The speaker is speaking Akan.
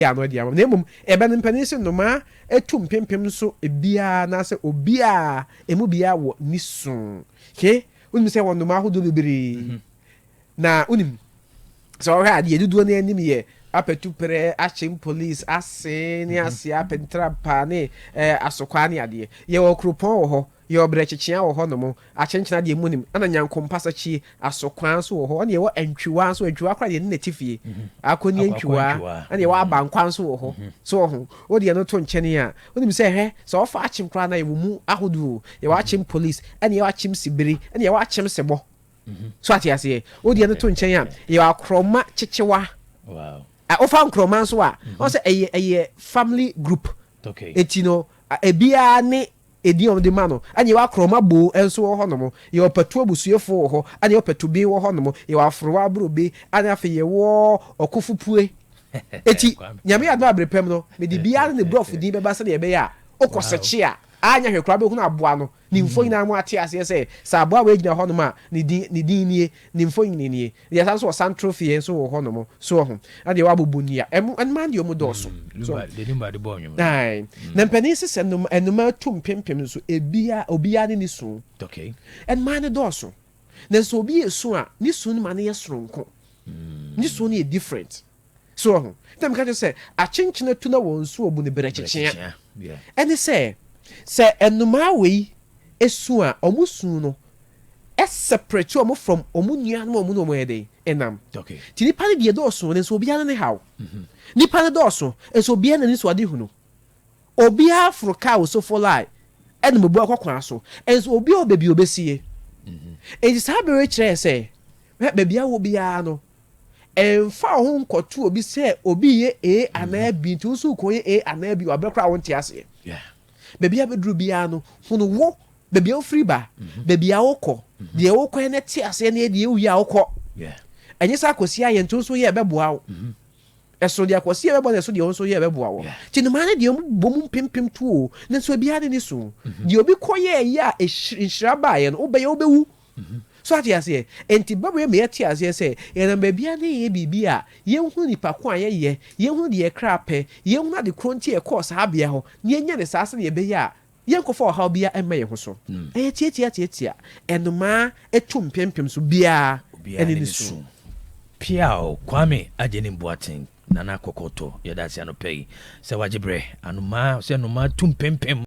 ya no dia na mum ebe no mpanisi no ma etum pempem so ebia na se obia emu bia wo nisun ke unim se won no ma hodo bebere na unim so ha ade dudu na anim ye apetu pre achim police ase ni ase apentra pa ne asokwa ne ade ye wo kropon wo ho ye obrechechia wo ho no mo achenchena de munim ana nyankompasa chi asokwan so wo ho ne ye wo antwiwa so antwiwa kra de ne tifie akoni antwiwa ana ye wo abankwan so wo ho so ho wo de no to nchene a onim se he so ofa achim kra na ye mu ahodu ye wo achim police ana ye wo achim sibiri ana ye wo achim sebo so atiase wo de no to nchen a ye wo akroma chechewa wow ofa nkroma so a o se eye family group okay etino ebia ne ediom de mano anye wa kroma bo enso wo honom ye opatu abusuefo wo ho anye opatu bi wo honom ye wa afrowa brobe anye afa ye wo okofupue eti nyame ado abrepem no me di bia ne brof din beba se de be ya okoseche a anya hwekra be hu na aboa no ni mfo nyina mu ate ase se sa aboa we gina honom a ni din nie ni mfo nyina nie ye sa so san trophy enso wo honom so ho ade wa bobunia man de omo doso so de nimba de bonyo nai na penisi se enuma tum pempem so obia ne nisu okay en man doso na so obi esu a nisu ni man ye soronko nisu ni different so ho tem ka say a chinchina tu na wonsu obu ne berechechia yeah ene se enuma we esu a omusu no separate omo from omunia no omu no moede enam okay ti nipa ne de doso ne so obia ne how nipa ne doso so obia ne so ade hunu obia afroka wo so for lie ene mebu akokwa so enso obia obebi obesie e sa be kire se bebia wo bia no emfa ho nkoto obi se obi ye ana bi nti so ko ye ana bi obekra wo ntia se yeah bebia bedru bia no hunu wo bebia o free ba bebia wo ko de wo ko ne tia se ne de ewia wo ko yeah enye sa kosi aye nti so ye beboa wo eso de akosi ye bebo ne so de won so ye beboa wo ti no mane de bom pimpim tuo ne so bia de ne so de obi koye ya ehira ba ye no obe ye obewu so ati ase enti babo ye me ati ase se ye na bebia ne ye bibia ye hu nipa ko aye ye hu de ye krape ye hu na de kronti e course ha bia ho ne nya ne sase ne be ya ye nkofo ha bia ema ye ho so tie enuma etum pimpim so bia ene ni so piao kwame ajeni mboaten nana kokoto yeda sia no pei se wajibre anuma se no ma tum pempem